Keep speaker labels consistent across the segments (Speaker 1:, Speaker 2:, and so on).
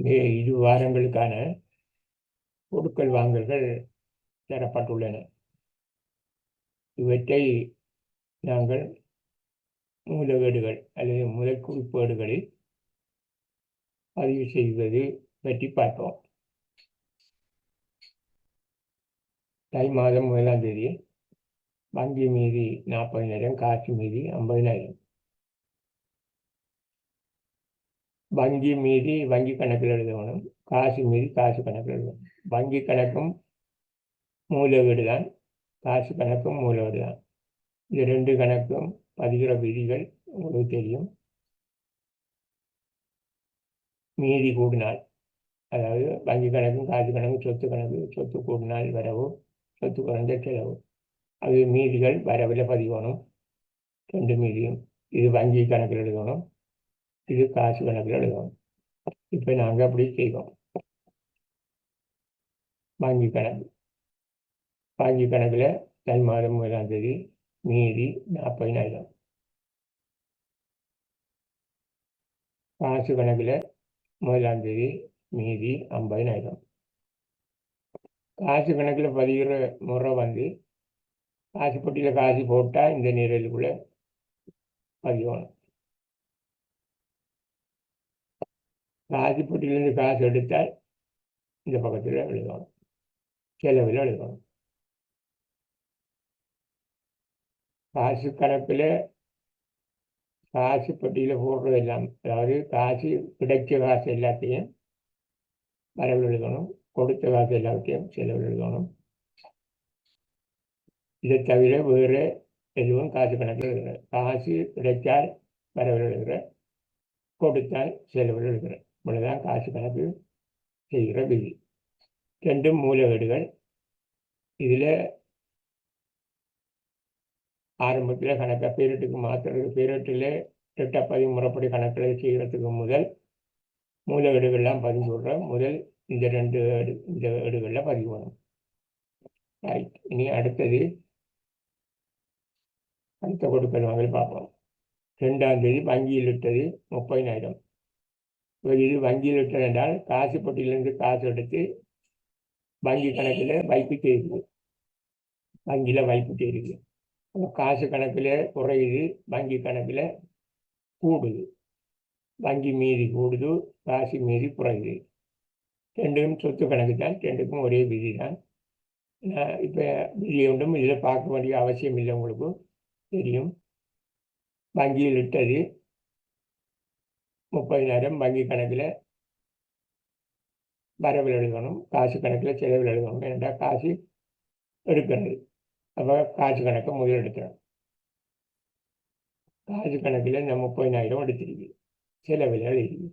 Speaker 1: இரு வாரங்களுக்கான கொடுக்கல் வாங்கல்கள் தரப்பட்டுள்ளன. இவற்றை நாங்கள் மூலவேடுகள் அல்லது முதல் குறிப்பேடுகளில் பதிவு செய்வது பற்றி பார்ப்போம். தை மாதம் 1ஆம் தேதி வங்கி மீதி 40,000, காசு மீதி 50,000. வங்கி மீதி வங்கி கணக்கில் எழுதணும், காசு மீதி காசு கணக்கில் எழுதணும். வங்கி கணக்கும் மூலவீடு தான், காசு கணக்கும் மூலவீடு தான். இந்த ரெண்டு கணக்கும் பதிகிற விதிகள் உங்களுக்கு தெரியும். மீதி கூடினால், அதாவது வங்கி கணக்கும் காசு கணக்கும் சொத்து கணக்கு, சொத்து கூடினால் வரவு, சொத்து குறைந்த செலவு. அது மீதிகள் வரவில் பதிவணும். ரெண்டு மீதியும் இது வங்கி கணக்கில் எழுதணும், இது காசு கணக்கில் எழுதணும். இப்போ நாங்கள் அப்படி செய்வோம். வங்கி கணக்கில் தை மாதம் 1ஆம் தேதி மீதி 40,000. காசு கணக்கில் 1ஆம் தேதி மீதி 50,000. காசு கணக்கில் பதிகிற முறை வந்து காசு பொட்டியில் காசு போட்டால் இந்த நிரலுக்குள்ளே பதிவணும். காசு பொட்டியிலேருந்து காசு எடுத்தால் இந்த பக்கத்தில் எழுதணும், செலவில் எழுதணும். காசு கணக்கில் காசு பொட்டியில் போடுறது எல்லாம், அதாவது காசு கிடைச்ச காசு எல்லாத்தையும் வரவில் எழுதணும், கொடுத்த காசு எல்லாத்தையும் செலவில் எழுதணும். இதை தவிர வேறு எதுவும் காசு கணக்கில் எழுதுகிற. காசு கிடைத்தால் வரவில் எழுதுகிற, கொடுத்தால் செலவில் எழுதுகிற. இவ்வளவுதான் காசு கணக்கு செய்கிற விதி. ரெண்டும் மூலவீடுகள். இதில் ஆரம்பத்தில் கணக்கை பேரட்டுக்கு மாற்றுறது, பேரட்டில் ரெட்டப்பதிவு முறைப்படி கணக்கில் செய்கிறதுக்கு முதல் மூலவீடுகள்லாம் பதிவு சொல்கிறேன். முதல் இந்த ரெண்டு இந்த வீடுகளில் பதிவு வேணும். ரைட். இனி அடுத்த கொடுக்கல் வாங்கல் பார்ப்போம். 2ஆம் தேதி வங்கியில் இட்டது 30,000. இது வங்கியில் இட்டது என்றால் காசு பொட்டியிலிருந்து காசு எடுத்து வங்கி கணக்கில் வைப்பு செய்யுது, வங்கியில் வைப்பு செய்யுது. காசு கணக்கில் குறையுது, வங்கி கணக்கில் கூடுது. வங்கி மீதி கூடுது, காசு மீதி குறையுது. ரெண்டும் சொத்து கணக்கு தான், ரெண்டுக்கும் ஒரே விதி தான். இப்போ விதி ஒன்றும் இதில் பார்க்க வேண்டிய அவசியம் இல்லை, உங்களுக்கு தெரியும். வங்கியில் இட்டது 30,000 வங்கி கணக்கில் வரவில் எழுதணும், காசு கணக்கில் செலவில் எழுதணும். ஏன்னா காசு எடுக்கிறது, அப்போ காசு கணக்கை முதல் எடுக்கணும். காசு கணக்கில் இந்த 30,000 எடுத்திருக்கு, செலவில் எழுதிருக்கு.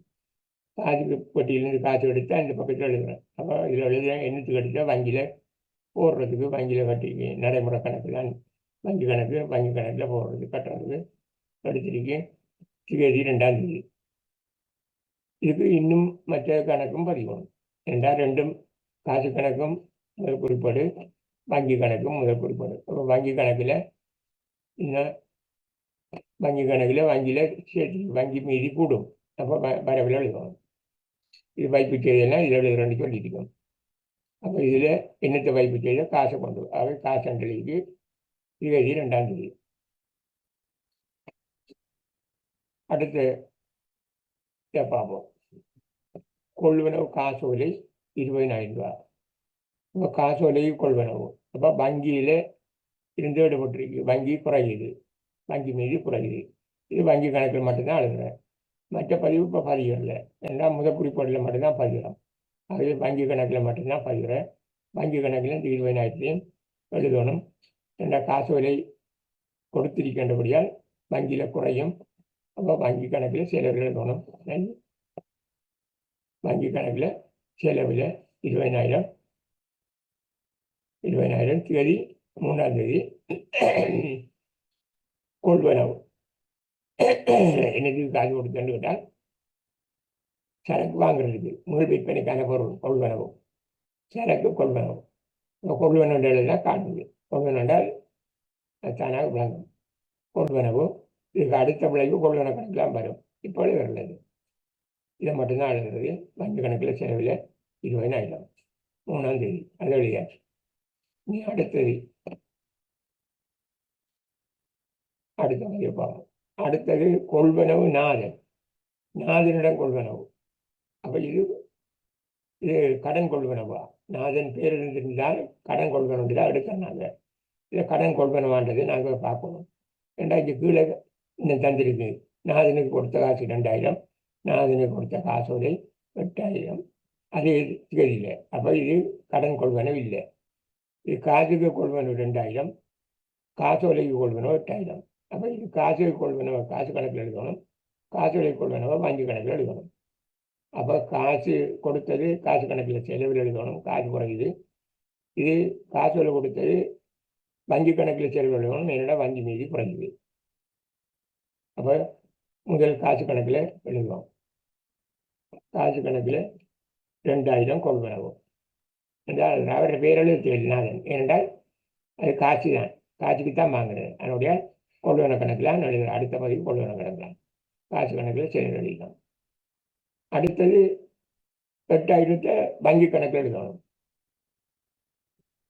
Speaker 1: காசு பொட்டியிலேருந்து காசு எடுத்தால் இந்த பக்கத்தில் எழுதுறேன். அப்போ இதில் எழுத என்னத்துக்கு எடுத்தால் வங்கியில் போடுறதுக்கு, வங்கியில் கட்டி நடைமுறை கணக்கு தான் வங்கி கணக்கில் போடுறது, கட்டுறதுக்கு எடுத்திருக்கு. தேதி 2ஆம் தேதி. இதுக்கு இன்னும் மற்ற கணக்கும் பதிக்கணும். ரெண்டும் காசு கணக்கும் முதல் குறிப்பாடு, வங்கி கணக்கும் முதல் குறிப்பாடு. அப்போ வங்கி கணக்கில் இன்னும் வங்கியில் சேர்த்து வங்கி மீதி கூடும், அப்போ வரவில் எழுதணும். இது வைப்பு செய்தெல்லாம் இதில் எழுதுறேன்னு சொல்லியிருக்கோம். அப்போ இதில் என்னத்தை வைப்பு செய்த காசை கொண்டு, அவை காசு அண்டலிக்கு தேதி 2ஆம் தேதி. அடுத்து பார்ப்போம். கொள்வனவு காசோலை 20,000 ரூபா. இப்போ காசோலைக்கு கொள்வனவு, அப்போ வங்கியில் இருந்து ஈடுபட்டிருக்கு, வங்கி குறையுது, வங்கி மீதி குறையுது. இது வங்கி கணக்கில் மட்டும்தான் எழுதுறேன், மற்ற பதிவு இப்போ பதிகிறல. ஏன்னா முதல் குறிப்பாடில் மட்டும்தான் பதிகிறோம். அது வங்கி கணக்கில் மட்டும்தான் பதிகிறேன். வங்கி கணக்கில் இந்த 20,000 எழுதணும். என்ற காசோலை கொடுத்திருக்கின்றபடியால் வங்கியில் குறையும், அப்போ வங்கி கணக்கில் செலவில் எழுதணும். வங்கி கணக்கில் செலவில் 20,000 தேதி 3ஆம் தேதி. கொள்வனவு என்னது காசு கொடுத்துன்னு கேட்டால் சரக்கு வாங்குறதுக்கு, முதல் விற்பனைக்கான பொருள் கொள்வனவு, சரக்கு கொள்வனவு. கொள்வனவு எழுதினா காட்டுது, கொள்வனவு என்றால் தானாக விளங்கும். கொள்வனவு இதுக்கு அடுத்த விளைவு கொள்வன கணக்கெல்லாம் வரும், இப்பொழுது வருகிறது. இதை மட்டும்தான் எழுதுறது. வங்கி கணக்கில் செலவில் 20,000. 3ஆம் தேதி அதை எழுதியாச்சு. நீ அடுத்தது அடுத்த பதிவை பார்ப்போம். அடுத்தது கொள்வனவு நாதனிடம் கொள்வனவு. அப்போ இது கடன் கொள்வனவா? நாதன் பேர் இருந்திருந்தால் கடன் கொள்வனவு தான் எடுக்கிறாங்க. இதை கடன் கொள்வனவான்றது நாங்கள் பார்க்கணும். 2,000 கீழே இன்னும் தந்திருக்கு. நாதனுக்கு கொடுத்த காசு 2,000, நாதனுக்கு கொடுத்த காசோலை 8,000. அது தெரியல. அப்போ இது கடன் கொள்வனவு இல்லை. இது காசுக்கு கொள்வனவு 2,000, காசோலைக்கு கொள்வனவு 8,000. அப்போ இது காசுக்கு கொள்வனவை காசு கணக்கில் எழுதணும், காசோலை கொள்வனவை வங்கி கணக்கில் எழுதணும். அப்போ காசு கொடுத்தது காசு கணக்கில் செலவில் எழுதணும், காசு குறையுது. இது காசோலை கொடுத்தது வங்கி கணக்கில் செலவில் எழுதணும், என்னோட வங்கி மீதி குறையுது. அப்போ முதல் காசு கணக்கில் எழுதுவோம். காசு கணக்கில் 2,000 கொள்வனவு என்றால் அவருடைய பேரெழுத தெரியலாதன். ஏனென்றால் அது காசு தான், காசுக்கு தான் வாங்குறது. அதனுடைய கொள்வன கணக்கில் எழுதுகிறேன். அடுத்த பதிவு கொள்வன கணக்கில் காசு கணக்கில் செலவு எழுதலாம். அடுத்தது 8,000 வங்கி கணக்கில் எழுதணும்.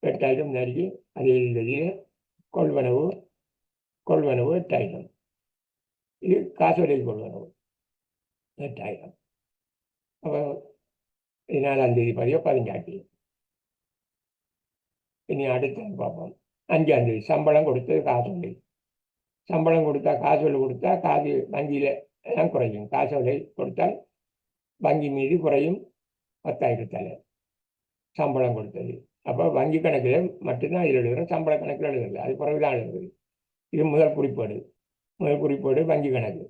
Speaker 1: 8,000 நெருங்கி அது எழுதிய கொள்வனவு 8,000. இது காசோலை கொள்வனவு 8,000. அப்போ 4ஆம் தேதி பதிவு 15. இனி அடுத்தது பார்ப்போம். 5ஆம் தேதி சம்பளம் கொடுத்தது காசோலை. சம்பளம் கொடுத்தா காசோலை கொடுத்தா காசு வங்கியில் தான் குறையும். காசோலை கொடுத்தால் வங்கி மீது குறையும் 10,000 சம்பளம் கொடுத்தது. அப்போ வங்கி கணக்கில் மட்டும்தான் இதில் எழுதுகிறோம், சம்பள கணக்கில் எழுதுறது அது பிறகுதான் எழுதுறது. இது முதல் குறிப்பேடு வங்கி கணக்கு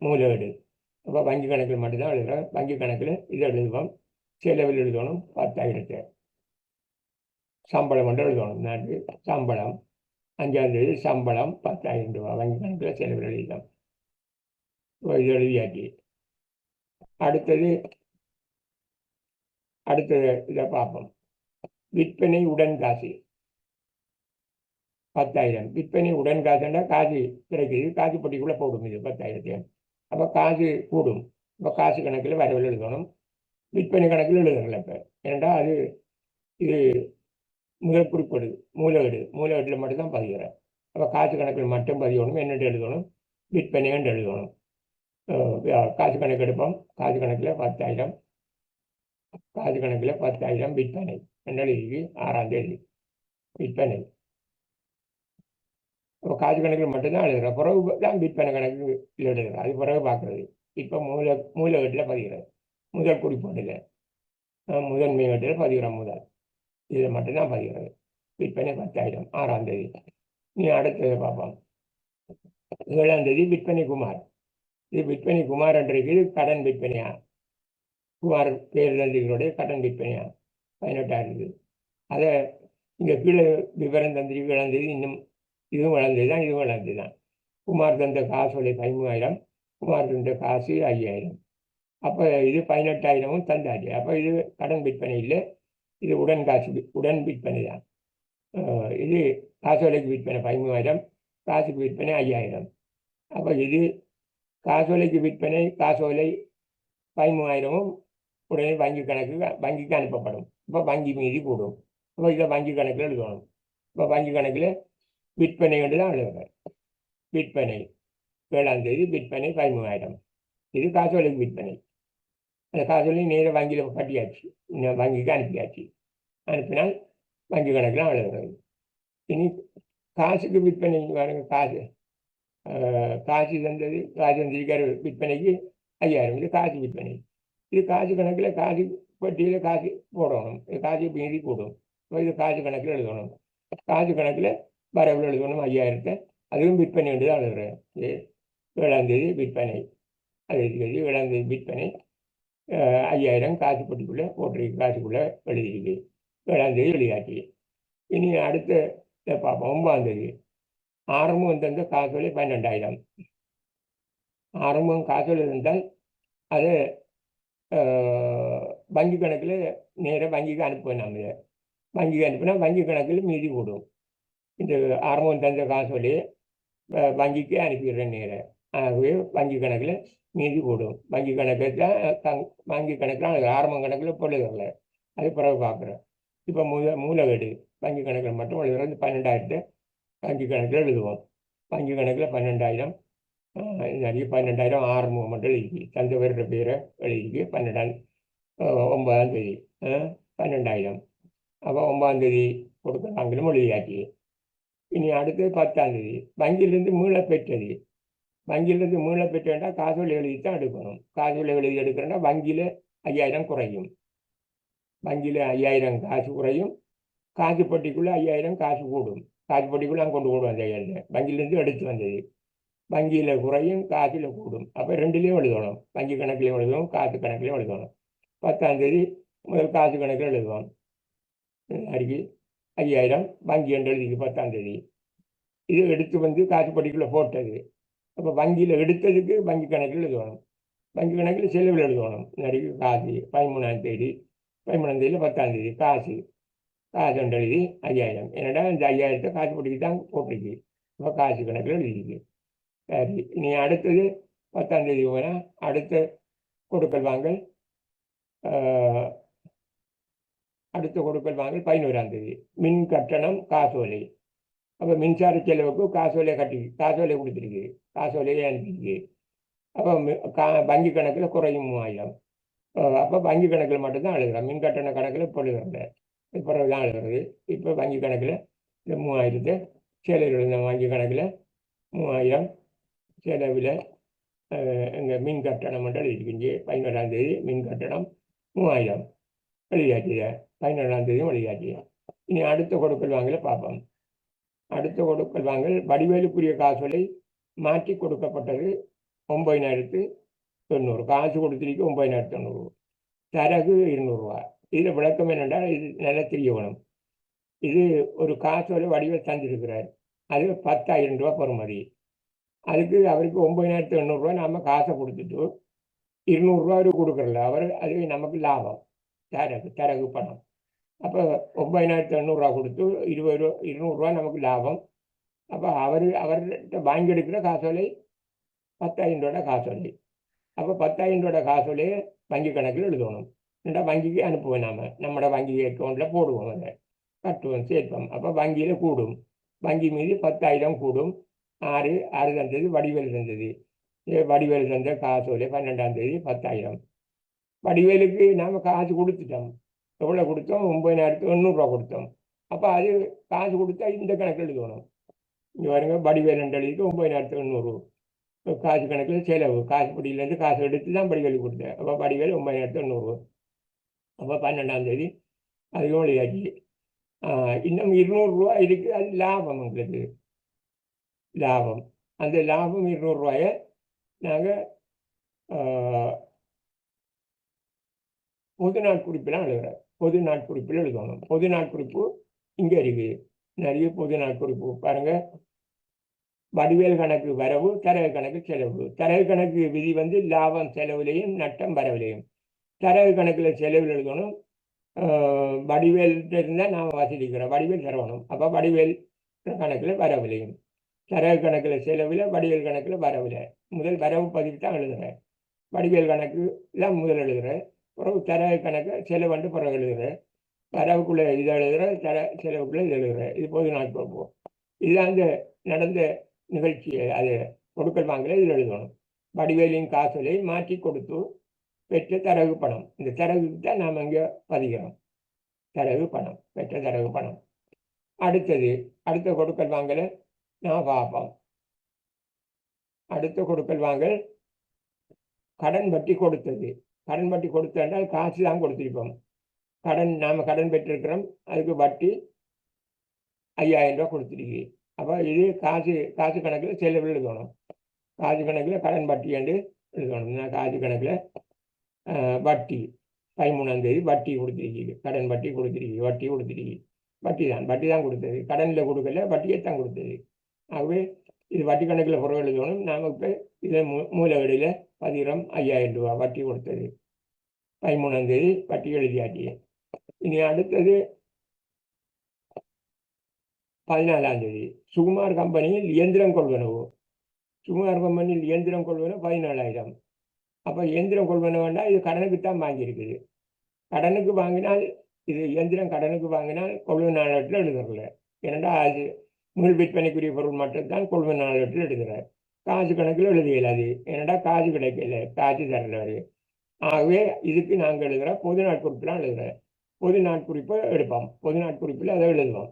Speaker 1: மூலவேடு. அப்போ வங்கி கணக்கில் மட்டும்தான் எழுதுகிறோம். வங்கி கணக்கில் இதை எழுதுவோம். செலவில் எழுதணும் 10,000. சம்பளம் மட்டும் எழுதணும். நாட்டு சம்பளம் 5ஆம் தேதி சம்பளம் 10,000 ரூபா வங்கி கணக்கில் செலவில் எழுதிட்டோம். இது எழுதியாச்சு. அடுத்தது இதை பார்ப்போம். விற்பனை உடன் காசு 10,000. விற்பனை உடன் காசுன்னா காசு கிடைக்குது, காசு பட்டிக்குள்ளே போடும் இது 10,000. அப்போ காசு கூடும். இப்போ காசு கணக்கில் வரவில் எழுதணும், விற்பனை கணக்கில் எழுதுறல. இப்போ ஏன்னா இது முதல் குறிப்பேடு மூலவேடில் மட்டும்தான் பதிகிறேன். அப்போ காசு கணக்கில் மட்டும் பதியணும். என்னென்று எழுதணும்? விற்பனை என்று எழுதணும். காசு கணக்கு எடுப்போம். காசு கணக்கில் 10,000 விற்பனை என்று 6ஆம் தேதி விற்பனை. இப்போ காசு கணக்கில் மட்டும்தான் எழுதுகிறேன். பிறகு தான் விற்பனை கணக்கு எழுதுகிறேன். அது பிறகு பார்க்குறது. இப்போ மூலவேட்டில் பதிகிறது. முதல் குறிப்பேட்டில் முதன்மை வேட்டில் பதிகிறோம். இதில் மட்டும்தான் பதிகிறது. விற்பனை 10,000 6ஆம் தேதி. நீ அடுத்ததை பார்ப்போம். 7ஆம் தேதி விற்பனை குமார். இது விற்பனை குமார் என்றைக்கு கடன் விற்பனையா? குமார் பேரந்திகளுடைய கடன் விற்பனையா 18,000. அதை இங்கே கீழே விவரம் தந்திரி விளந்தது. இன்னும் இதுவும் வளர்ந்தது தான். குமார் தந்த காசோலை 13,000, குமார் தந்த காசு 5,000. அப்போ இது 18,000 தந்தாச்சு. அப்போ இது கடன் விற்பனை இல்லை, இது உடன் விற்பனை தான். இது காசோலைக்கு விற்பனை 13,000, காசுக்கு விற்பனை 5,000. அப்போ இது காசோலைக்கு விற்பனை காசோலை 13,000 உடனே வங்கிக்கு அனுப்பப்படும். இப்போ வங்கி மீதி கூடும். இப்போ இதை வங்கி கணக்கில் எழுதணும். இப்போ வங்கி கணக்கில் விற்பனை என்று தான் எழுதுகிறேன். விற்பனை 7ஆம் தேதி விற்பனை 13,000. இது காசோலைக்கு விற்பனை. அந்த காசோலை நேராக வங்கியில் கட்டியாச்சு, வங்கிக்கு அனுப்பியாச்சு. அனுப்பினால் வங்கி கணக்கில் எழுதுகிறது. இனி காசுக்கு விற்பனை பாருங்க. காசு தந்திருக்காரு விற்பனைக்கு 5,000. இது காசு விற்பனை. இது காசு கணக்கில் காசு பட்டியலில் காசு போடணும். இது காசு மீறி கூடும். இது காசு கணக்கில் எழுதணும். காசு கணக்கில் வரவில் எழுதணும் 5,000. அதுவும் விற்பனை என்று தான் எழுதுகிறேன். 7ஆம் தேதி விற்பனை. அதே 7ஆம் தேதி விற்பனை 5,000 காசு பட்டிக்குள்ளே போட்டிருக்கு. காசுக்குள்ளே எழுதிருக்கு. 7ஆம் தேதி எழுதியாச்சு. இனி அடுத்த பார்ப்போம். 9ஆம் தேதி ஆரம்பம் தந்த காசோலை 12,000. ஆரம்பம் காசோலை இருந்தால் அதை வங்கி கணக்கில் நேராக வங்கிக்கு அனுப்புவேன். நம்ம வங்கிக்கு அனுப்பினா வங்கி கணக்கில் மீதி கூடும். இந்த ஆரம்பம் தந்த காசோலையை வங்கிக்கு அனுப்பிடுறேன் நேராக. ஆகவே வங்கி கணக்கில் மீதி கூடும். வங்கி கணக்கு தான் வங்கி கணக்கில் ஆரம்ப கணக்கில் பொருளுதல்ல, அது பிறகு பார்க்குறோம். இப்போ மூலவீடு வங்கி கணக்கில் மட்டும் எழுதுறது 12,000 வங்கி கணக்கில் எழுதுவோம். வங்கி கணக்கில் 12,000 நிறைய 12,000 ஆரம்பம் மட்டும் எழுதிக்கு. தந்த வருட பேரை எழுதிக்கு 9ஆம் தேதி 12,000. அப்போ 9ஆம் தேதி கொடுக்குறாங்களும் எழுதியாச்சு. இனி அடுத்து 10ஆம் தேதி வங்கியிலிருந்து மீள பெற்றது. வங்கியிலிருந்து மீள பெற்றா காசோலை எழுதி தான் எடுக்கணும். காசோலை எழுதி எடுக்கிறேன்னா வங்கியில் 5,000 குறையும். வங்கியில் 5,000 காசு குறையும். காசு பட்டிக்குள்ளே 5,000 காசு கூடும். காசு பட்டிக்குள்ளே கொண்டு கூடும். அந்த 5,000 வங்கியிலேருந்து எடுத்து வந்தது வங்கியில் குறையும், காசில் கூடும். அப்போ ரெண்டுலேயும் எழுதணும். வங்கி கணக்கிலையும் எழுதுவோம், காசு கணக்கிலையும் எழுதணும். 10ஆம் தேதி முதல் காசு கணக்கில் எழுதுவோம். அடிக்கு 5,000 வங்கி என்று எழுதிக்கு 10ஆம் தேதி. இது எடுத்து வந்து காசு பட்டிக்குள்ளே போட்டது. அப்போ வங்கியில் எடுத்ததுக்கு வங்கி கணக்கில் எழுதணும். வங்கி கணக்கில் செலவில் எழுதணும். நடிக்கு காசு 13ஆம் தேதி 13ஆம் தேதியில் 10ஆம் தேதி காசு என்று எழுதி 5,000. என்னடா இந்த 5,000 காசு பட்டிக்கு தான் போட்டிருக்கு. இப்போ காசு கணக்கில் எழுதிருக்கு. சரி, இனி அடுத்தது 10ஆம் தேதி போனால் அடுத்த கொடுக்கல் வாங்கல். அடுத்த கொடுக்கல் வாங்கல் 11ஆம் தேதி மின் கட்டணம் காசோலை. அப்போ மின்சார செலவுக்கு காசோலை காசோலை கொடுத்துருக்கு, காசோலையே அனுப்பிருக்கு. அப்போ வங்கி கணக்கில் குறையும் 3,000. அப்போ வங்கி கணக்கில் மட்டும்தான் எழுதுகிறோம். மின் கட்டண கணக்கில் இப்போ எழுதுறதில்ல, பிறகு தான் எழுதுறது. இப்போ வங்கி கணக்கில் இந்த 3,000 செலவில் எழுத வங்கி கணக்கில் 3,000 செலவில் எங்கள் மின் கட்டணம் மட்டும் எழுதிருக்கு. 11ஆம் தேதி மின் கட்டணம் 3,000 எழுதியாச்சு. 11ஆம் தேதியும் எழுதியாச்சு. இனி அடுத்த கொடுக்கல் வாங்கல பார்ப்போம். அடுத்த கொடுக்கல் வாங்கல் வடிவேலுக்குரிய காசோலை மாற்றி கொடுக்கப்பட்டது 9,900. காசு கொடுத்துருக்கு 9,900. தரகு 200 ரூபா. இதில் விளக்கம் என்னென்றால் இது நல்லா தெரிய வேணும். இது ஒரு காசோலை வடிவேல் தந்திருக்கிறார். அது 10,000 ரூபா பெறுமதி. அதுக்கு அவருக்கு 9,800 ரூபா நாம் காசை கொடுத்துட்டு 200 ரூபா அவருக்கு கொடுக்குறல, அவர் அது நமக்கு லாபம். தரகு பணம். அப்போ 9,800 ரூபா கொடுத்து 200 ரூபா நமக்கு லாபம். அப்போ அவர்கிட்ட வாங்கி எடுக்கிற காசோலை 10,000 ரூபா காசோலை. அப்போ 10,000 ரூபா காசோலையை வங்கி கணக்கில் எழுதணும். வங்கிக்கு அனுப்புவோம். நம்மளோட வங்கி அக்கௌண்ட்டில் போடுவோம், அதை கட்டுவோம், சேர்ப்போம். அப்போ வங்கியில் கூடும். வங்கி மீது 10,000 கூடும். 6 தந்தது வடிவேல் தந்தது. வடிவேல் தந்த காசோலை 12ஆம் தேதி 10,000. வடிவேலுக்கு நாம் காசு கொடுத்துட்டோம். எவ்வளோ கொடுத்தோம்? 9,800 ரூபா கொடுத்தோம். அப்போ அது காசு கொடுத்தா இந்த கணக்கில் எழுதணும். இங்கே பாருங்க, வடிவேல் எழுதிட்டு 9,800 காசு கணக்கில் செலவு. காசு படியிலேருந்து காசு எடுத்து தான் வடிவேலுக்கு கொடுத்தேன். அப்போ வடிவேல் 9,800. அப்போ 12ஆம் தேதி அதுவும் எழுதியாச்சு. இன்னும் 200 ரூபா இருக்குது, அது லாபம். உங்களுக்கு லாபம். அந்த லாபம் 200 ரூபாயை நாங்கள் பொது நாட்குறிப்பெல்லாம் எழுதுகிறோம். பொது நாட்குறிப்பில் எழுதணும். பொது நாட்குறிப்பு இங்கே இருக்குது. நிறைய பொது நாட்குறிப்பு பாருங்கள். வடிவேல் கணக்கு வரவு, தரகு கணக்கு செலவு. தரகு கணக்கு விதி வந்து லாபம் செலவுலையும் நட்டம் வரவிலையும். தரகு கணக்கில் செலவில் எழுதணும். வடிவேல்கிட்ட இருந்தால் நாம் வசதிக்கிறோம், வடிவேல் தரணும். அப்போ வடிவேல் கணக்கில் வரவில்லையும். தரகு கணக்கில் செலவில், வடிவேல் கணக்கில் வரவில்லை. முதல் வரவு பதிவு தான் எழுதுகிறேன். வடிவேல் கணக்கு தான் முதல் எழுதுகிறேன். பிறகு தரகு கணக்கு செலவுண்டு பிறகு எழுதுகிறேன். வரவுக்குள்ளே இதை எழுதுகிறேன், செலவுக்குள்ளே இது எழுதுகிறேன். இது பொது நாட்குறிப்பு. இதுதான் அந்த நடந்த நிகழ்ச்சியை அது கொடுக்கல் வாங்கல இதில் எழுதணும். வடிவேலின் காசோலை மாற்றி கொடுத்து பெற்ற தரகு பணம். இந்த தரகுக்கு தான் நாம் அங்கே பதிகிறோம். தரகு பணம், பெற்ற தரகு பணம். அடுத்த கொடுக்கல் வாங்கலை நான் பார்ப்போம். அடுத்த கொடுக்கல் வாங்கல் கடன் வட்டி கொடுத்தது. கடன் வட்டி கொடுத்தால் காசு தான் கொடுத்துருப்போம். நாம் கடன் பெற்றிருக்கிறோம், அதுக்கு வட்டி 5,000 ரூபா கொடுத்துருக்கு. அப்போ இது காசு கணக்கில் செலவில் எழுதணும். காசு கணக்கில் கடன் வட்டி என்று எழுதணும். காசு கணக்கில் வட்டி 13ஆம் தேதி வட்டி கொடுத்துருக்கு. கடன் வட்டி கொடுத்துருக்கு, வட்டி கொடுத்துருக்கு. வட்டி தான் கொடுத்தது. கடனில் கொடுக்கல, வட்டியைத்தான் கொடுத்தது. ஆகவே இது வட்டி கணக்கில் புறம் எழுதணும். நாம் இப்போ இதில் மூலவெளியில் பதிகிறோம். 5,000 ரூபா வட்டி கொடுத்தது. 13ஆம் தேதி வட்டி எழுதியாச்சு. இனி அடுத்தது 14ஆம் தேதி சுகுமார் கம்பெனியில் இயந்திரம் கொள்வனவு. சுகுமார் கம்பெனியில் இயந்திரம் கொள்வனவு 14,000. அப்போ இயந்திரம் கொள்வன வேண்டாம், இது கடனுக்கு தான் வாங்கியிருக்குது. கடனுக்கு வாங்கினால் இது இயந்திரம் கடனுக்கு வாங்கினால் கொள்வன நாளேட்டில் எழுதுறல. ஏன்னா அது மீள் விற்பனைக்குரிய பொருள் மட்டும்தான் கொள்வன நாளேட்டில் எழுதுகிறார். காசு கணக்கில் எழுத இயலாது. ஏன்னா காசு கிடைக்கல, காசு தரல. ஆகவே இதுக்கு நாங்கள் எழுதுகிற பொது நாட்குறிப்பெல்லாம் எழுதுகிறேன். பொது நாட்குறிப்பை எடுப்போம். பொது நாட்குறிப்பில் அதை எழுதுவோம்.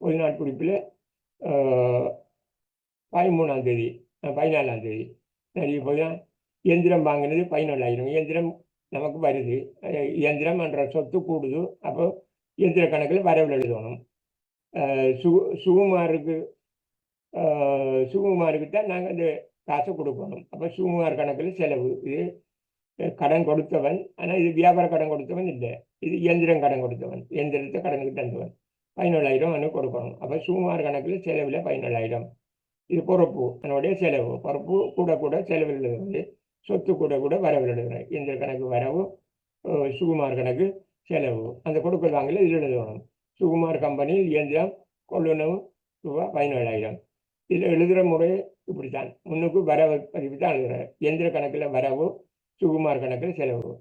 Speaker 1: பொது நாட்குறிப்பில் 13ஆம் தேதி 14ஆம் தேதி நிறைய போய் இயந்திரம் வாங்கினது 14,000. இயந்திரம் நமக்கு வருது. இயந்திரம் என்ற சொத்து கூடுது. அப்போ இயந்திர கணக்கில் வரவில் எழுதணும். சுகுமாருக்கு தான் நாங்கள் அந்த காசை கொடுக்கணும். அப்போ சுகுமார் கணக்கில் செலவு. இது கடன் கொடுத்தவன், ஆனால் இது வியாபார கடன் கொடுத்தவன் இல்லை, இது இயந்திரம் கடன் கொடுத்தவன், இயந்திரத்தை கடனுக்கு தந்தவன். 17,000 கொடுக்கணும். அப்போ சுகுமார் கணக்கில் செலவில் 17,000. இது பொறுப்பு, என்னுடைய செலவு. பொறுப்பு கூட கூட செலவில் எழுதுறது, சொத்து கூட கூட வரவில் எழுதுறேன். இயந்திர கணக்கு வரவு, சுகுமார் கணக்கு செலவு. அந்த கொடுக்கல் வாங்கல இதில் எழுதணும். சுகுமார் கம்பெனியில் இயந்திரம் கொள்ளுணவு ரூபா 17,000. இதில் எழுதுகிற முறை இப்படித்தான். முன்னுக்கு வரவு பதிவு தான் எழுதுகிறேன். இயந்திர கணக்கில் வரவு, சுகுமார் கணக்கில் செலவு.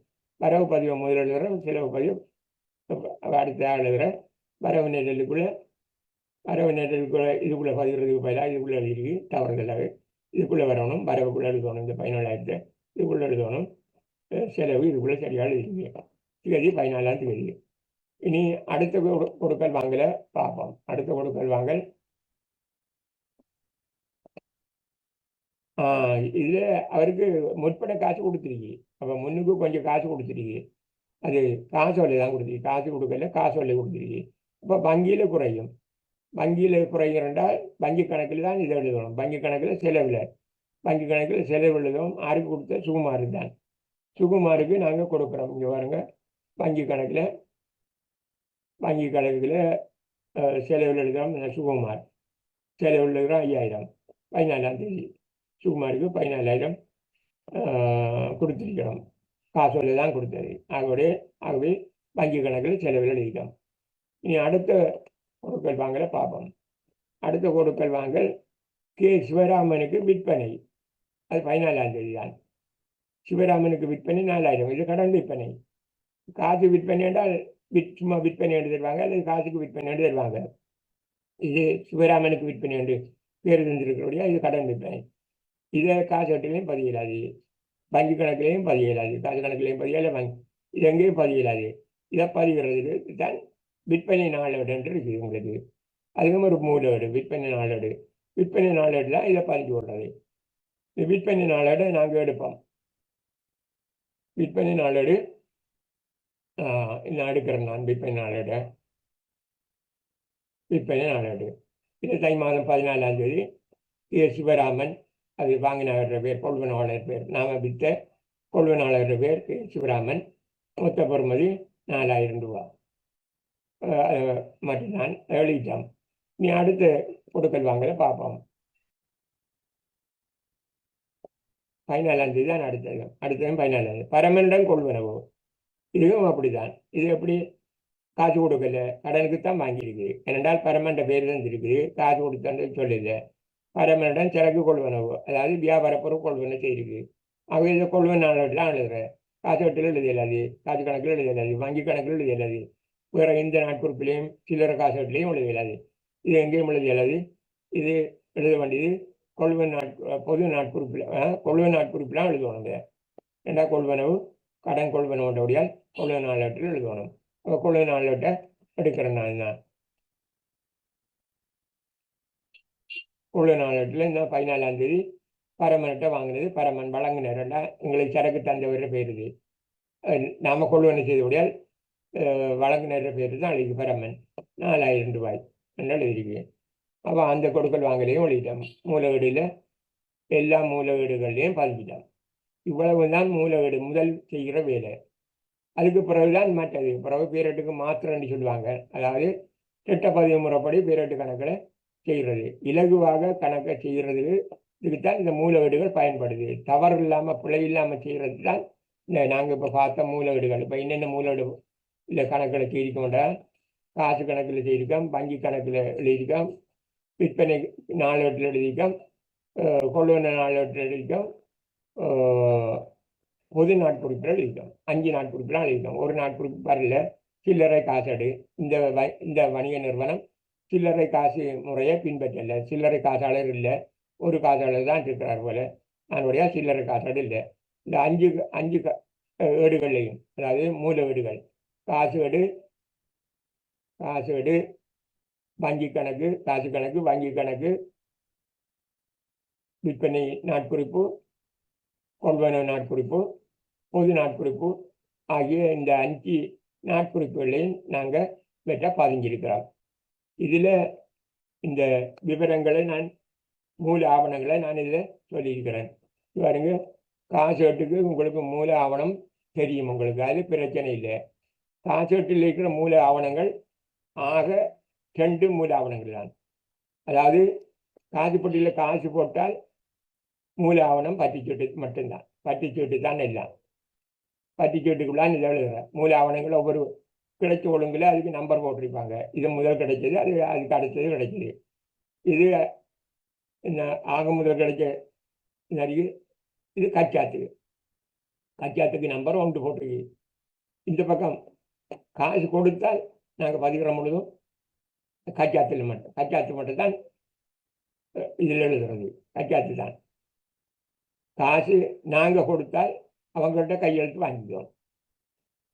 Speaker 1: வரவு பதிவை முதல் எழுதுகிறேன், செலவு பதிவு அடுத்த எழுதுகிறேன். வரவு நெல்லுக்குள்ளே இதுக்குள்ளே பதிவுறதுக்கு பதிலாக இதுக்குள்ளே எழுதிருக்கு தவறுதலாகவே. இதுக்குள்ளே வரணும், வரவுக்குள்ளே எழுதணும். இந்த 17,000 இதுக்குள்ளே எழுதணும். செலவு இதுக்குள்ளே சரியாக எழுதிருக்கு. தேதி 14ஆம் தேதி. இனி அடுத்த கொடுக்கல் வாங்கலை பார்ப்போம். அடுத்த கொடுக்கல் வாங்கல் இதில் அவருக்கு முற்பட காசு கொடுத்துருக்கு. அப்போ முன்னுக்கு கொஞ்சம் காசு கொடுத்துருக்கு. அது காசு வலை தான் கொடுத்துருக்கு. காசு கொடுக்கல, காசு வலை கொடுத்துருக்கு. அப்போ வங்கியில் குறையும். வங்கியில் குறைகிறண்டால் வங்கி கணக்கில் தான் இதை எழுதணும். வங்கி கணக்கில் செலவில், வங்கி கணக்கில் செலவு எழுதணும். யாருக்கு கொடுத்த? சுகுமாரு தான். சுகுமாருக்கு நாங்கள் கொடுக்குறோம். இங்கே பாருங்க, வங்கி கணக்கில் செலவில் எழுதுகிறோம். சுகுமார் செலவில் எழுதுகிறோம் 5,000. 14ஆம் தேதி சுகுமாருக்கு 14,000 கொடுத்திருக்கிறோம். காசோலை தான் கொடுத்தது. ஆகவே வங்கி கணக்கில் செலவில் எழுதிக்கிறோம். இனி அடுத்த கொடுக்கல் வாங்கலை பார்ப்போம். அடுத்த கொடுக்கல் வாங்கல் கே சிவராமனுக்கு விற்பனை. அது 14ஆம் தேதி தான். சிவராமனுக்கு விற்பனை 4,000. இது கடன் விற்பனை. காசு விற்பனை என்றால் சும்மா விற்பனை என்று தருவாங்க, அல்லது காசுக்கு விற்பனை என்று தருவாங்க. இது சிவராமனுக்கு விற்பனை என்று பேர் தந்திருக்கிறோடைய இது கடன் விற்பனை. இதை காசு கட்டிலையும் பதியலாது, வங்கி கணக்கிலையும் பதியலாது, காசு கணக்கிலையும் பதியல, வங்கி இது எங்கேயும் பதியலாது. இதை பதிகிறதுக்கு தான் விற்பனை நாளேடு என்று இருக்குது உங்களுக்கு. அதுவும் ஒரு மூலேடு, விற்பனை நாளேடு. விற்பனை நாளேடுல இதை பதிஞ்சு விடுறது. இந்த விற்பனை நாளேடு நாங்கள் எடுப்போம். விற்பனை நாளேடு நான் எடுக்கிறேன். நான் விற்பனை நாளேடு இது தை மாதம் 14ஆம் தேதி கே சிவராமன், அது வாங்கினாளர் பேர், கொள்வனாளர் பேர், நாம வித்த கொள்வனாளர் பேர் கே சிவராமன். மொத்த பொறுமதி 4,000 ரூபா மட்டும்தான் எழுதிட்டோம். நீ அடுத்த கொடுக்கல் வாங்கலை பார்ப்போம். 14ஆம் தேதி தான் அடுத்ததும் 14ஆம் பரமண்டம் கொள்வனவு. இதுவும் அப்படிதான். இது எப்படி? காசு கொடுக்கல, கடனுக்கு தான் வாங்கியிருக்கு. ஏனென்றால் பரமண்ட பேர் தான் இருக்குது, காசு கொடுத்தான்னு சொல்லுது. பரமண்டம் சரக்கு கொள்வனவு, அதாவது வியாபார பொருள் கொள்வனை செய்யிருக்கு. ஆகவே இதை கொள்வன் நாளெல்லாம் எழுதுறேன். காசு கட்டில் எழுதியலாது, காசு கணக்கில் எழுதியலாது, வங்கி கணக்கில் எழுதியலாது, வேற எந்த நாட்குறிப்பிலையும் சில்லறை காசு கட்டிலையும் எழுதியலாது. இது எங்கேயும் எழுதியலாது. இது எழுத வேண்டியது கொள்வன் பொது நாட்குறிப்பில், கொள்வன் நாட்குறிப்பெலாம் எழுதுவானுங்க. ஏன்னா கொள்வனவு கடன் கொள்வனவுடையால் கொள்வன் நாளேட்டில் எழுதணும். கொள்வன் நாளேட்டை எடுக்கிறேன் நான் தான். கொள்வன் நாளேட்டில் இந்த 14ஆம் தேதி பரமன்கிட்ட வாங்கினது, பரமன் வழங்கினார்டா எங்களுக்கு சரக்கு தந்தவர பேருது. நாம கொள்வனை செய்தபடியால் வழங்கினர் பேர் தான் அழைக்கு பரமன். 4,000 ரூபாய் என்று எழுதியிருக்கேன். அப்போ அந்த கொடுக்கல் வாங்கலையும் எழுதிட்டோம். மூலவீடில் எல்லா மூலவீடுகள்லையும் பதிஞ்சிட்டோம். இவ்வளவு தான் மூலவீடு முதல் செய்கிற வேலை. அதுக்கு பிறகுதான் மற்றது. பிறகு பேரட்டுக்கு மாத்திரன்னு சொல்லுவாங்க. அதாவது திட்டப்பதிவு முறைப்படி பேரட்டு கணக்கில் செய்கிறது. இலகுவாக கணக்கை செய்கிறதுக்கு இதுக்குத்தான் இந்த மூலவீடுகள் பயன்படுது. தவறு இல்லாமல் பிழை இல்லாமல் செய்கிறது தான் இந்த நாங்கள் இப்போ பார்த்த மூலவீடுகள். இப்போ என்னென்ன மூலவீடு இல்லை கணக்கில் செய்திக்கோண்டா, காசு கணக்கில் செய்திருக்கோம், வங்கி கணக்கில் எழுதியிருக்கோம், விற்பனை நாளேட்டில் எழுதியிருக்கோம், கொள்வன நாளேட்டில் எழுதியிருக்கோம், பொது நாட்குறிப்பில் எழுதிக்கும். 5 நாட்குறிப்பிலாம் எழுதிக்கும். ஒரு நாட்குறிப்பு வரல, சில்லறை காசடு. இந்த வணிக நிறுவனம் சில்லறை காசு முறையை பின்பற்றல, சில்லறை காசாளர் இல்லை, ஒரு காசாளர் தான் இருக்கிறார் போல, அதனுடைய சில்லறை காசாடு இல்லை. இந்த அஞ்சு ஏடுகள்லையும், அதாவது மூல ஏடுகள், காசு ஏடு, வங்கி கணக்கு, காசு கணக்கு, வங்கி கணக்கு, விற்பனை நாட்குறிப்பு, கொள்வன நாட்குறிப்பு, பொது நாட்குறிப்பு ஆகிய இந்த 5 நாட்குறிப்புகளையும் நாங்கள் வெட்ட பதிஞ்சிருக்கிறோம். இதில் இந்த விவரங்களை மூல ஆவணங்களை நான் இதில் சொல்லியிருக்கிறேன். பாருங்க, காசேட்டுக்கு உங்களுக்கு மூல ஆவணம் தெரியும், உங்களுக்கு அது பிரச்சனை இல்லை. காசேட்டில் இருக்கிற மூல ஆவணங்கள் ஆக 2 மூல ஆவணங்கள் தான். அதாவது காசுப்பட்டியில் காசு போட்டால் மூல ஆவணம் பத்திச்சீட்டு மட்டும்தான், பத்திச்சீட்டு தான் எல்லாம். பத்திச்சீட்டுக்குள்ளான் இதை எழுதுகிறேன். மூல ஆவணங்கள் ஒவ்வொரு கிடைச்ச ஒழுங்குல அதுக்கு நம்பர் போட்டிருப்பாங்க. இது முதல் கிடைச்சது, அதுக்கு அடுத்தது கிடைச்சது. இது ஆக முதல் கிடைச்ச நிறைய, இது கச்சாத்துக்கு நம்பர் 1 போட்டிருக்கு. இந்த பக்கம் காசு கொடுத்தால் நாங்கள் பதிகிற முழுதும் கச்சாத்து மட்டும்தான் இதில் எழுதுறது, கச்சாத்து தான். காசு நாங்கள் கொடுத்தால் அவங்கள்ட்ட கையெழுத்து வாங்கிக்குவோம்.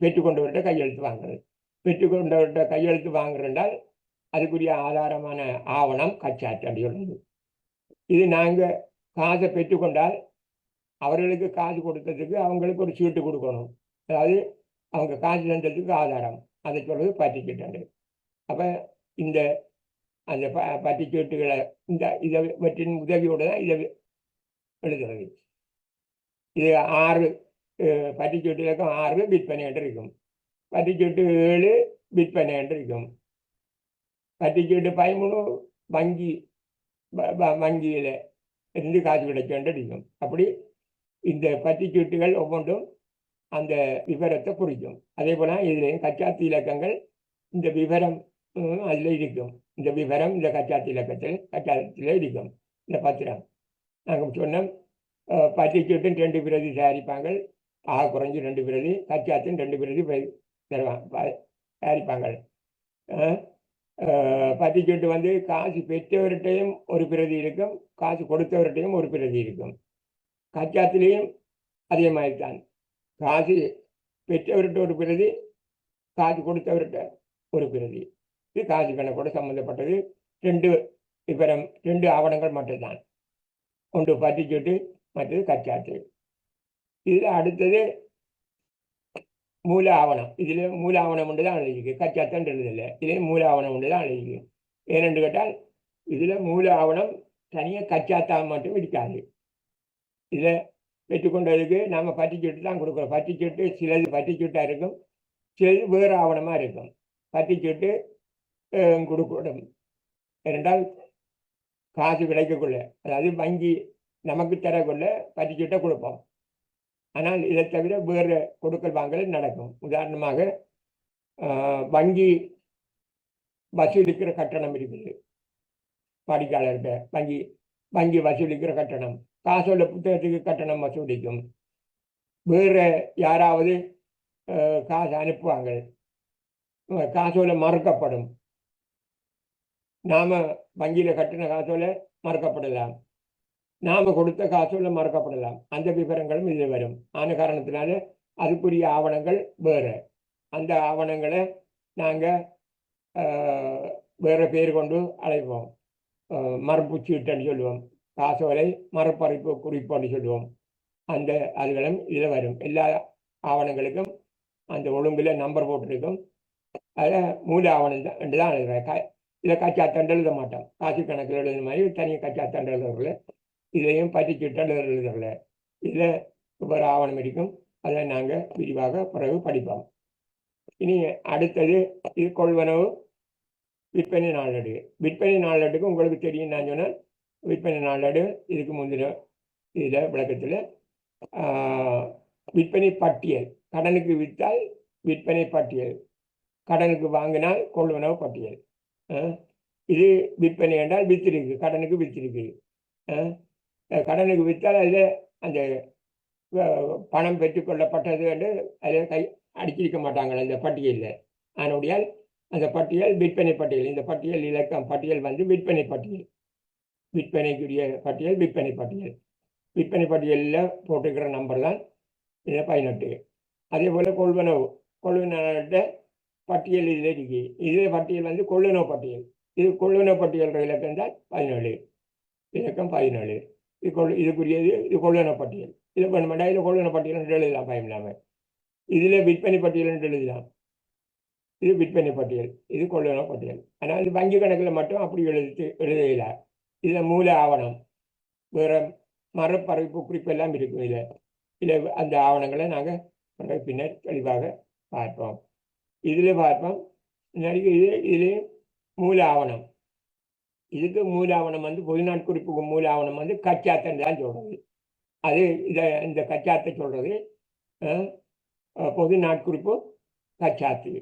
Speaker 1: பெற்றுக்கொண்டவர்கிட்ட கையெழுத்து வாங்குறது. பெற்றுக்கொண்டவர்கிட்ட கையெழுத்து வாங்குறதால் அதுக்குரிய ஆதாரமான ஆவணம் கச்சாத்து அப்படி சொல்றது. இது நாங்கள் காசை பெற்றுக்கொண்டால் அவர்களுக்கு காசு கொடுத்ததுக்கு அவங்களுக்கு ஒரு சீட்டு கொடுக்கணும். அதாவது அவங்க காசு தந்ததுக்கு ஆதாரம், அதை சொல்றது பத்திச்சீட்டு. அப்போ இந்த அந்த பத்திச்சீட்டுகளை இவற்றின் உதவியோடு தான் இதை எழுதுறது. இது 6 பத்திச்சீட்டுகளுக்கும் 6 விற்பனை என்று இருக்கும். பத்திச்சீட்டு 7 விற்பனை என்று இருக்கும். பத்திச்சீட்டு 13 வங்கியில் இருந்து காசு கிடைக்க இருக்கும். அப்படி இந்த பத்திச்சீட்டுகள் ஒவ்வொன்றும் அந்த விவரத்தை குறிக்கும். அதே போல இதுலேயும் கச்சாத்து இலக்கங்கள், இந்த விவரம் அதில் இருக்கும். இந்த விவரம் இந்த கச்சாத்தில் இருக்கும். இந்த பத்திரம் நாங்கள் சொன்னோம், பத்திச்சீட்டும் 2 பிரதி தயாரிப்பாங்க, ஆக குறைஞ்சி 2 பிரதி, கச்சாத்தும் 2 பிரதி தயாரிப்பாங்க. பத்திச்சீட்டு காசு பெற்றவர்கிட்டையும் ஒரு பிரதி இருக்கும், காசு கொடுத்தவர்கிட்டையும் ஒரு பிரதி இருக்கும். கச்சாத்திலையும் அதே மாதிரி தான், காசு பெற்றவர்கிட்ட ஒரு பிரதி, காசு கொடுத்தவர்கிட்ட ஒரு பிரதி. இது காசு கணக்கோடு சம்மந்தப்பட்டது. 2 விவரம், 2 ஆவணங்கள் மட்டும்தான். ஒன்று பத்திச்சீட்டு, மற்றது கச்சாத்து. இதில் அடுத்தது மூல ஆவணம். இதில் மூல ஆவணம் ஒன்று தான் எழுதிருக்கு, கச்சாத்தன் எழுதலை. இதிலே மூல ஆவணம் ஒன்று தான் எழுதிருக்கு. ஏனென்று கேட்டால் இதில் மூல ஆவணம் தனியாக கச்சாத்தா மட்டும் இருக்காது. இதில் பெற்றுக்கொண்டதுக்கு நாம் பத்திச்சீட்டு தான் கொடுக்குறோம். பத்திச்சீட்டு சிலது பத்திச்சீட்டாக இருக்கும், சிலது வேறு ஆவணமாக இருக்கும். பத்திச்சீட்டு கொடுக்கணும் ஏனென்றால் காசு கிடைக்கக்குள்ள, அதாவது வங்கி நமக்கு தரக்குள்ள பத்திச்சீட்டை கொடுப்போம். ஆனால் இதை தவிர வேறு கொடுக்கல் வாங்கல் நடக்கும். உதாரணமாக வங்கி வசூலிக்கிற கட்டணம் இருக்குது, வாடிக்கையாளர்கிட்ட வங்கி வசூலிக்கிற கட்டணம், காசோல புத்தகத்துக்கு கட்டணம் வசூலிக்கும். வேறு யாராவது காசு அனுப்புவாங்க, காசோல மறுக்கப்படும். நாம வங்கியில் கட்டின காசோல மறுக்கப்படலாம், நாம கொடுத்த காசோல மறுக்கப்படலாம். அந்த விவரங்களும் இதில் வரும். ஆன காரணத்தினால அதுக்குரிய ஆவணங்கள் வேறு. அந்த ஆவணங்களை நாங்கள் வேறு பேர் கொண்டு அழைப்போம். மறுப்பு சீட்டுன்னு சொல்லுவோம், காசோலை மறுபறிப்பு குறிப்புன்னு சொல்லுவோம். அந்த அதுகளும் இதில் வரும். எல்லா ஆவணங்களுக்கும் அந்த ஒழுங்குல நம்பர் போட்டிருக்கும். அதில் மூல ஆவணம் தான் ரெண்டு தான் எழுதுறேன். இதில் கச்சாத்தண்டு எழுத மாட்டோம். காசு கணக்கில் எழுதுற மாதிரி தனியாக கச்சாத்தண்டு எழுதுறதுல, இதையும் பத்திச்சீட்டண்டு எழுதுறதுல, இதில் ஒவ்வொரு ஆவணம் இருக்கும். அதை நாங்கள் விரிவாக பிறகு படிப்போம். இனி அடுத்தது இது கொள்வனவு விற்பனை நாளேடு. விற்பனை நாளேடுக்கு உங்களுக்கு தெரியும், நான் சொன்னேன் விற்பனை நாளேடு இதுக்கு முந்தின இதில் விளக்கத்தில் விற்பனை பட்டியல். கடனுக்கு விற்றால் விற்பனை பட்டியல், கடனுக்கு வாங்கினால் கொள்வனவு பட்டியல். இது விற்பனை என்றால் வித்திருக்கு, கடனுக்கு வித்திருக்கு. கடனுக்கு விற்றால் அதில் அந்த பணம் பெற்றுக்கொள்ளப்பட்டது என்று அதை அடிச்சிருக்க மாட்டாங்க அந்த பட்டியலில். அதனுடைய அந்த பட்டியல் விற்பனை பட்டியல். இந்த பட்டியல் இலக்கம் பட்டியல் வந்து விற்பனை பட்டியல். விற்பனைக்குரிய பட்டியல் விற்பனை பட்டியல். விற்பனை பட்டியலில் போட்டுக்கிற நம்பர் தான் இதை 18. அதே போல் கொள்வனவு பட்டியல் இதில் இருக்கு. இதே பட்டியல் வந்து கொள்ளுணவு பட்டியல். இது கொள்ளுணவு பட்டியல் இலக்கம் தான் 17. இலக்கம் 17. இதுக்குரியது இது கொள்ளுணவு பட்டியல். இது பண்ண இதில் கொள்ளுணவு பட்டியல் எழுதலாம் பயம் இல்லாமல். இதில் விற்பனை பட்டியல் எழுதலாம். இது விற்பனை பட்டியல், இது கொள்ளுணவு பட்டியல். ஆனால் இது வங்கி கணக்கில் மட்டும் அப்படி எழுதல. இதில் மூல ஆவணம் வேற மரப்பறிப்பு குறிப்பெல்லாம் இருக்கும். இதில் அந்த ஆவணங்களை நாங்கள் பின்னர் தெளிவாக பார்ப்போம். இதில் பார்ப்போம். இதிலே மூல ஆவணம். இதுக்கு மூல ஆவணம் வந்து பொது நாட்குறிப்புக்கு மூல ஆவணம் வந்து கச்சாத்தன் தான் சொல்றது. அது இந்த கச்சாத்தை சொல்றது பொது நாட்குறிப்பு கச்சாத்து.